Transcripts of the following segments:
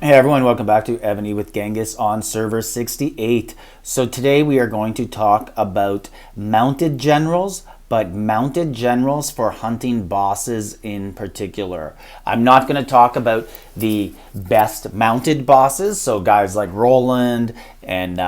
Hey everyone, welcome back to Evony with Genghis on server 68. So today we are going to talk about mounted generals, but mounted generals for hunting bosses in particular. I'm not going to talk about the best mounted bosses, so guys like Roland and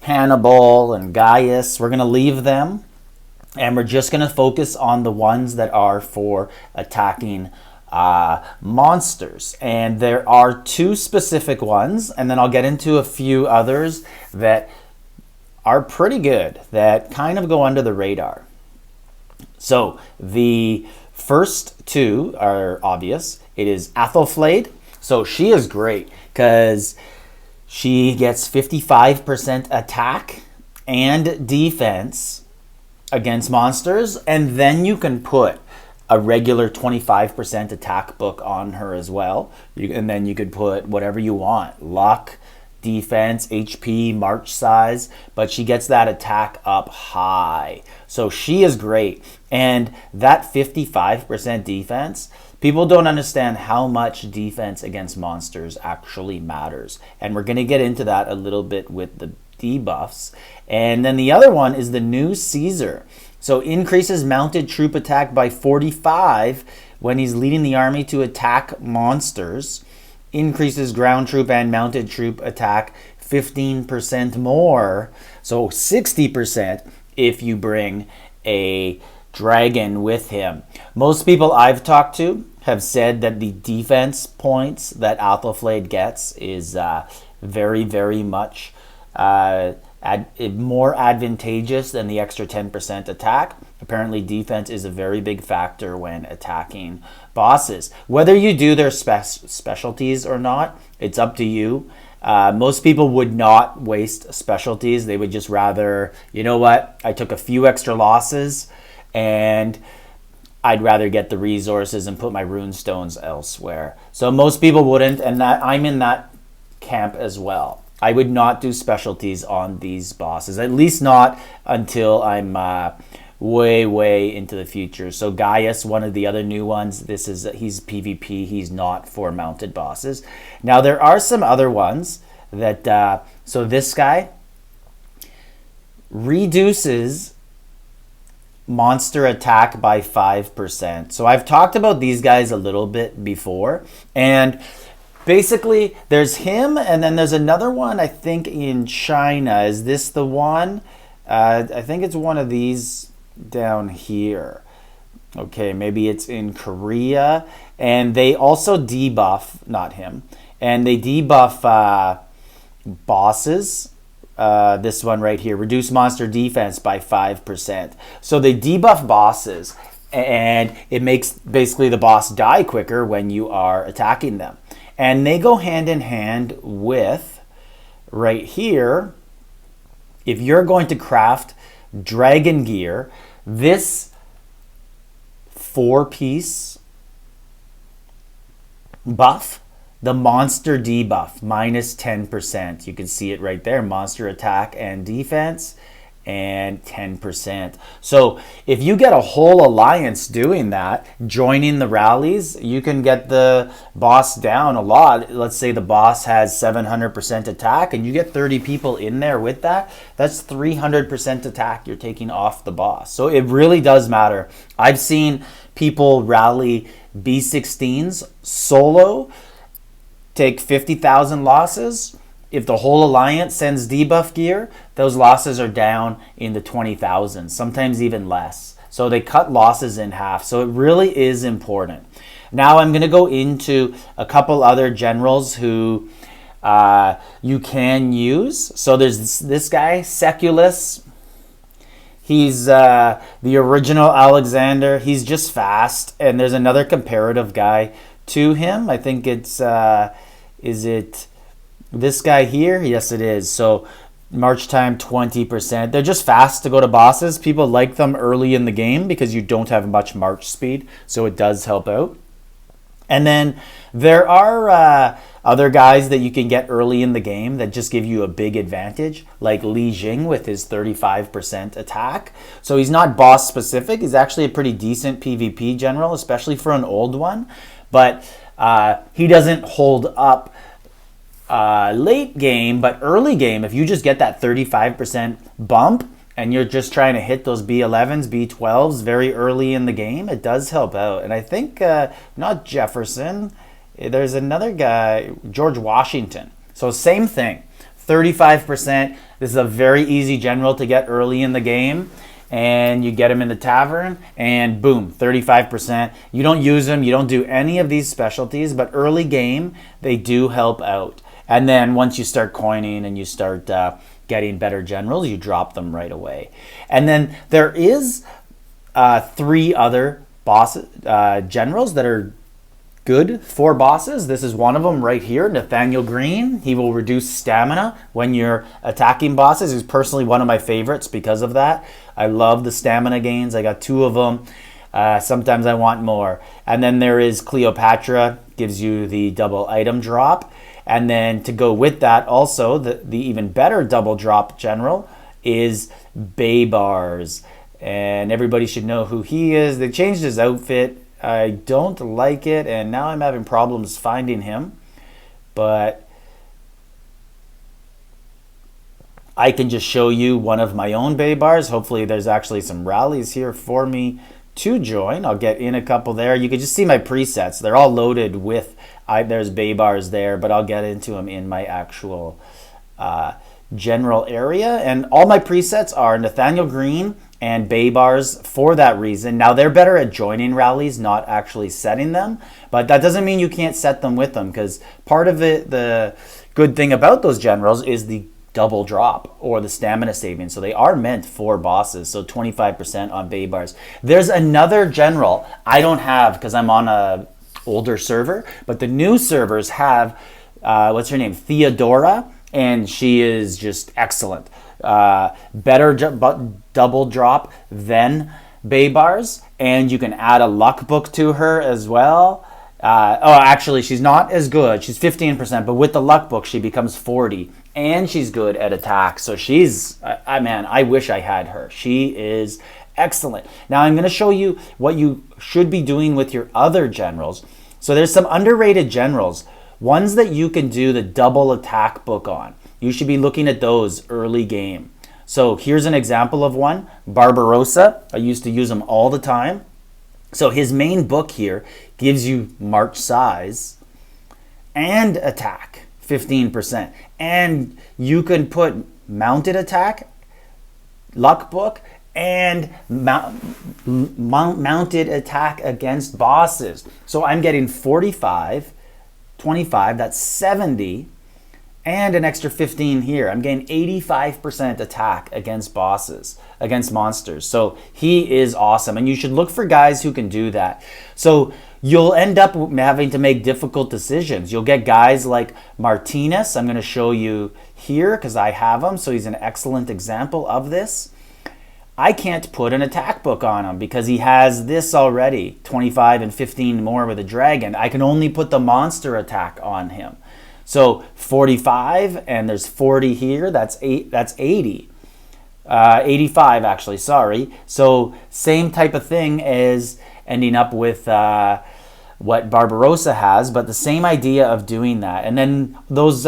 Hannibal and Gaius, we're going to leave them. And we're just going to focus on the ones that are for attacking monsters. And there are two specific ones, and then I'll get into a few others that are pretty good, that kind of go under the radar. So the first two are obvious. It is Ethel Flayed. So she is great because she gets 55% attack and defense against monsters, and then you can put a regular 25% attack book on her as well. And then you could put whatever you want. Luck, defense, HP, march size. But she gets that attack up high. So she is great. And that 55% defense, people don't understand how much defense against monsters actually matters. And we're going to get into that a little bit with the debuffs. And then the other one is the new Caesar. So increases mounted troop attack by 45 when he's leading the army to attack monsters. Increases ground troop and mounted troop attack 15% more. So 60% if you bring a dragon with him. Most people I've talked to have said that the defense points that Ethel Flayed gets is very, very much more advantageous than the extra 10% attack. Apparently defense is a very big factor when attacking bosses. Whether you do their specialties or not, it's up to you. Most people would not waste specialties. They would just rather, you know what, I took a few extra losses and I'd rather get the resources and put my rune stones elsewhere. So most people wouldn't, and I'm in that camp as well. I would not do specialties on these bosses, at least not until I'm way into the future. So Gaius, one of the other new ones, he's PvP. He's not for mounted bosses. Now there are some other ones that. So this guy reduces monster attack by 5%. So I've talked about these guys a little bit before, and basically, there's him, and then there's another one, I think, in China. Is this the one? I think it's one of these down here. Okay, maybe it's in Korea. And they also debuff, not him, and they debuff bosses. This one right here, reduce monster defense by 5%. So they debuff bosses, and it makes basically the boss die quicker when you are attacking them. And they go hand in hand with, right here, if you're going to craft dragon gear, this 4-piece buff, the monster debuff, minus 10%. You can see it right there, monster attack and defense, and 10%. So if you get a whole alliance doing that, joining the rallies, you can get the boss down a lot. Let's say the boss has 700% attack and you get 30 people in there with that. That's 300% attack you're taking off the boss. So it really does matter. I've seen people rally B16s solo, take 50,000 losses. If the whole alliance sends debuff gear, those losses are down in the 20,000, sometimes even less. So they cut losses in half. So it really is important. Now I'm going to go into a couple other generals who you can use. So there's this guy, Seculas. He's the original Alexander. He's just fast. And there's another comparative guy to him. I think it's, is it this guy here? Yes, it is. So march time 20%. They're just fast to go to bosses. People like them early in the game because you don't have much march speed. So it does help out. And then there are other guys that you can get early in the game that just give you a big advantage, like Jing with his 35% attack. So he's not boss specific. He's actually a pretty decent PvP general, especially for an old one. But he doesn't hold up late game, but early game, if you just get that 35% bump and you're just trying to hit those B11s, B12s very early in the game, it does help out. And I think not Jefferson, there's another guy, George Washington. So same thing, 35%. This is a very easy general to get early in the game. And you get him in the tavern, and boom, 35%. You don't use them, you don't do any of these specialties, but early game, they do help out. And then once you start coining and you start getting better generals, you drop them right away. And then there is 3 other generals that are good for bosses. This is one of them right here, Nathaniel Green. He will reduce stamina when you're attacking bosses. He's personally one of my favorites because of that. I love the stamina gains. I got 2 of them. Sometimes I want more. And then there is Cleopatra, gives you the double item drop. And then to go with that also, the even better double drop general is Baybars. And everybody should know who he is. They changed his outfit. I don't like it, and now I'm having problems finding him. But I can just show you one of my own Baybars. Hopefully there's actually some rallies here for me to join. I'll get in a couple there. You can just see my presets. They're all loaded with, there's Baybars there, but I'll get into them in my actual general area. And all my presets are Nathaniel Green and Baybars for that reason. Now they're better at joining rallies, not actually setting them, but that doesn't mean you can't set them with them, because part of it, the good thing about those generals is the double drop or the stamina saving. So they are meant for bosses. So 25% on Baybars. There's another general I don't have because I'm on a older server, but the new servers have what's her name, Theodora, and she is just excellent. Better double drop than Baybars, and you can add a luck book to her as well. Actually, she's not as good. She's 15%, but with the luck book, she becomes 40, and she's good at attack. So she's, man, I wish I had her. She is excellent. Now I'm going to show you what you should be doing with your other generals. So there's some underrated generals, ones that you can do the double attack book on. You should be looking at those early game. So here's an example of one, Barbarossa. I used to use him all the time. So his main book here gives you march size and attack, 15%. And you can put mounted attack, luck book, and mounted attack against bosses. So I'm getting 45, 25, that's 70, and an extra 15 here. I'm getting 85% attack against bosses, against monsters. So he is awesome, and you should look for guys who can do that. So you'll end up having to make difficult decisions. You'll get guys like Martinez. I'm going to show you here because I have him, so he's an excellent example of this. I can't put an attack book on him because he has this already, 25 and 15 more with a dragon. I can only put the monster attack on him. So 45, and there's 40 here, that's 80. 85 actually, sorry. So same type of thing as ending up with what Barbarossa has, but the same idea of doing that. And then those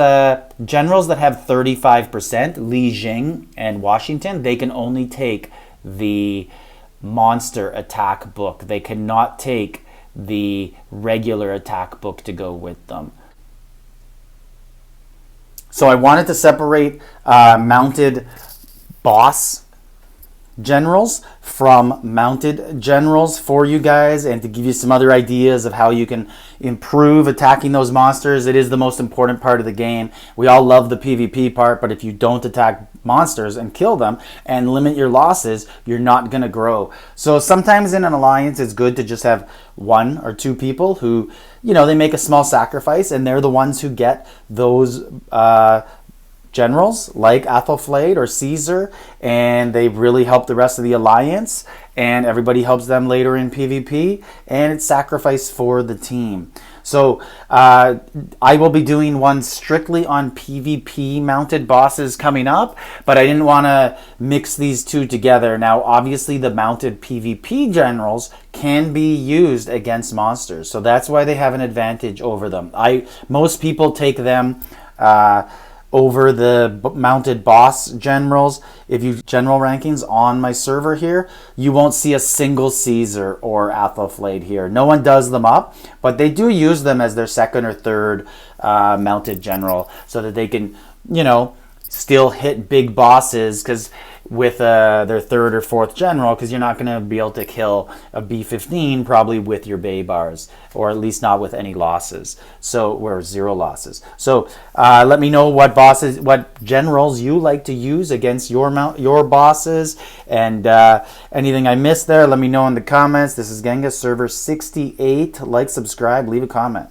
generals that have 35%, Jing and Washington, they can only take the monster attack book. They cannot take the regular attack book to go with them. So I wanted to separate mounted boss generals from mounted generals for you guys, and to give you some other ideas of how you can improve attacking those monsters. It is the most important part of the game. We all love the PvP part, but if you don't attack monsters and kill them and limit your losses, you're not going to grow. So sometimes in an alliance, it's good to just have 1 or 2 people who, you know, they make a small sacrifice, and they're the ones who get those generals like Ethel Flayed or Caesar, and they really help the rest of the alliance, and everybody helps them later in PvP, and it's sacrifice for the team. So I will be doing one strictly on PvP mounted bosses coming up, but I didn't want to mix these two together. Now obviously the mounted PvP generals can be used against monsters, so that's why they have an advantage over them. Most people take them over the mounted boss generals. If you general rankings on my server here, you won't see a single Caesar or Ethel Flayed here. No one does them up, but they do use them as their second or third mounted general so that they can, still hit big bosses with their third or fourth general, because you're not going to be able to kill a B-15 probably with your bay bars, or at least not with any losses. Or 0 losses. So let me know what generals you like to use against your bosses, and anything I missed there, let me know in the comments. This is Genghis, server 68. Like, subscribe, leave a comment.